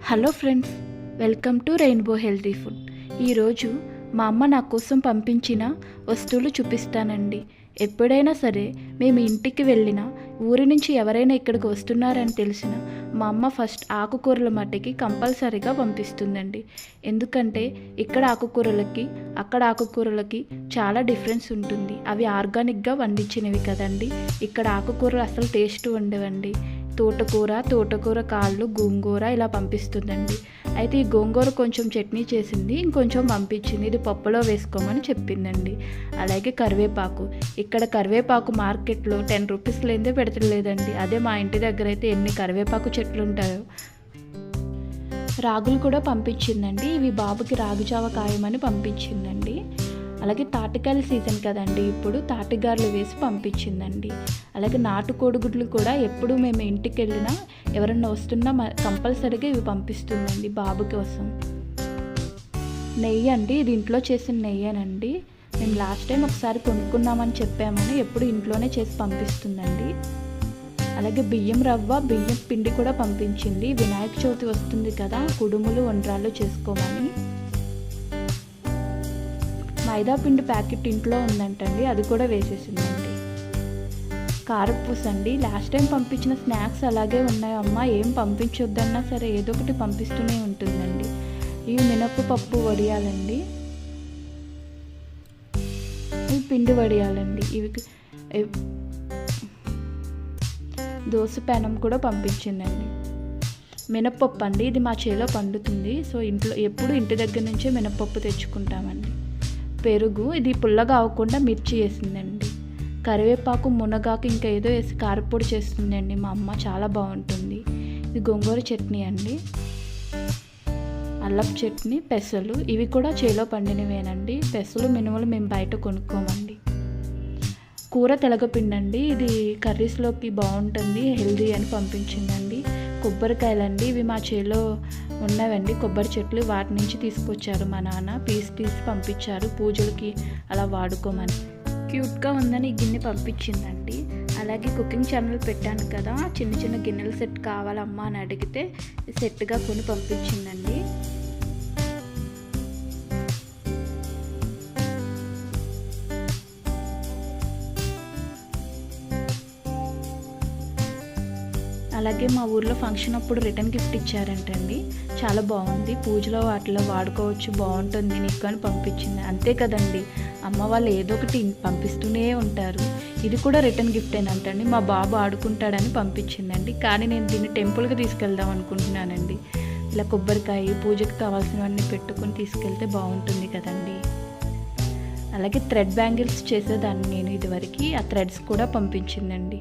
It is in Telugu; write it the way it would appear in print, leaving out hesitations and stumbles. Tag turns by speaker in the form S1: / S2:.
S1: Hello friends, welcome to rainbow healthy food. ఈరోజు మా అమ్మ నా కోసం పంపించిన వస్తువులు చూపిస్తానండి. ఎప్పుడైనా సరే మేము ఇంటికి వెళ్ళినా, ఊరి నుంచి ఎవరైనా ఇక్కడికి వస్తున్నారని తెలిసిన మా అమ్మ ఫస్ట్ ఆకుకూరల మట్టికి కంపల్సరీగా పంపిస్తుందండి. ఎందుకంటే ఇక్కడ ఆకుకూరలకి అక్కడ ఆకుకూరలకి చాలా డిఫరెన్స్ ఉంటుంది. అవి ఆర్గానిక్గా వండించినవి కదండి. ఇక్కడ ఆకుకూరలు అసలు టేస్ట్ ఉండవండి. తోటకూర కాళ్ళు, గోంగూర ఇలా పంపిస్తుందండి. అయితే ఈ గోంగూర కొంచెం చట్నీ చేసింది, ఇంకొంచెం పంపించింది. ఇది పప్పులో వేసుకోమని చెప్పిందండి. అలాగే కరివేపాకు. ఇక్కడ కరివేపాకు మార్కెట్లో 10 రూపీస్ లేదే పెడతలేదండి. అదే మా ఇంటి దగ్గర అయితే ఎన్ని కరివేపాకు చెట్లు ఉంటాయో. రాగులు కూడా పంపించిందండి. ఇవి బాబుకి రాగి జావ కాయమని పంపించిందండి. అలాగే తాటికాయల సీజన్ కదండి, ఇప్పుడు తాటిగారులు వేసి పంపించిందండి. అలాగే నాటుకోడిగుడ్లు కూడా ఎప్పుడు మేము ఇంటికి వెళ్ళినా ఎవరన్నా వస్తున్నా కంపల్సరీగా ఇవి పంపిస్తుందండి బాబు కోసం. నెయ్యి అండి, ఇది ఇంట్లో చేసిన నెయ్యేనండి. మేము లాస్ట్ టైం ఒకసారి కొనుక్కున్నామని చెప్పామని ఎప్పుడు ఇంట్లోనే చేసి పంపిస్తుందండి. అలాగే బియ్యం రవ్వ, బియ్యం పిండి కూడా పంపించింది. వినాయక చవితి వస్తుంది కదా, కుడుములు వంటరాలు చేసుకోమని. మైదా పిండి ప్యాకెట్ ఇంట్లో ఉందంటండి, అది కూడా వేసేసిందండి. కారపూస అండి, లాస్ట్ టైం పంపించిన స్నాక్స్ అలాగే ఉన్నాయి అమ్మ, ఏం పంపించొద్దన్నా సరే ఏదో ఒకటి పంపిస్తూనే ఉంటుందండి. ఇవి మినపప్పు వడియాలండి, ఇవి పిండి వడియాలండి. ఇవి దోశ పెనం కూడా పంపించిందండి. మినపప్పు అండి, ఇది మా చేలో పండుతుంది. సో ఎప్పుడు ఇంటి దగ్గర నుంచే మినపప్పు తెచ్చుకుంటామండి. పెరుగు, ఇది పుల్లగా అవ్వకుండా మిర్చి వేసిందండి. కరివేపాకు, మునగాకు ఇంకా ఏదో వేసి కారపొడి చేస్తుందండి మా అమ్మ, చాలా బాగుంటుంది. ఇది గోంగూర చట్నీ అండి, అల్లపు చట్నీ, పెసలు, ఇవి కూడా చేలో పండినవేనండి. పెసలు, మినుములు మేము బయట కొనుక్కోమండి. కూర తెలగపిండి అండి, ఇది కర్రీస్లోకి బాగుంటుంది, హెల్దీ అని పంపించిందండి. కొబ్బరికాయలండి, ఇవి మా చేలో ఉన్నవండి కొబ్బరి చెట్లు, వాటి నుంచి తీసుకొచ్చారు మా నాన్న, తీసి పంపించారు పూజలకి అలా వాడుకోమని. క్యూట్గా ఉందని ఈ గిన్నె పంపించిందండి. అలాగే కుకింగ్ ఛానల్ పెట్టాను కదా, చిన్న చిన్న గిన్నెల సెట్ కావాలమ్మా అని అడిగితే సెట్గా కొని పంపించిందండి. అలాగే మా ఊర్లో ఫంక్షన్ అప్పుడు రిటర్న్ గిఫ్ట్ ఇచ్చారంటండి, చాలా బాగుంది, పూజలో వాటిలో వాడుకోవచ్చు, బాగుంటుంది నీకు అని పంపించింది. అంతే కదండి, అమ్మ వాళ్ళు ఏదో ఒకటి పంపిస్తూనే ఉంటారు. ఇది కూడా రిటర్న్ గిఫ్టేనంటండి, మా బాబు ఆడుకుంటాడని పంపించిందండి. కానీ నేను దీన్ని టెంపుల్కి తీసుకెళ్దాం అనుకుంటున్నానండి. ఇలా కొబ్బరికాయ, పూజకి కావాల్సినవన్నీ పెట్టుకొని తీసుకెళ్తే బాగుంటుంది కదండి. అలాగే థ్రెడ్ బ్యాంగిల్స్ చేసేదాన్ని నేను ఇదివరకు, ఆ థ్రెడ్స్ కూడా పంపించిందండి.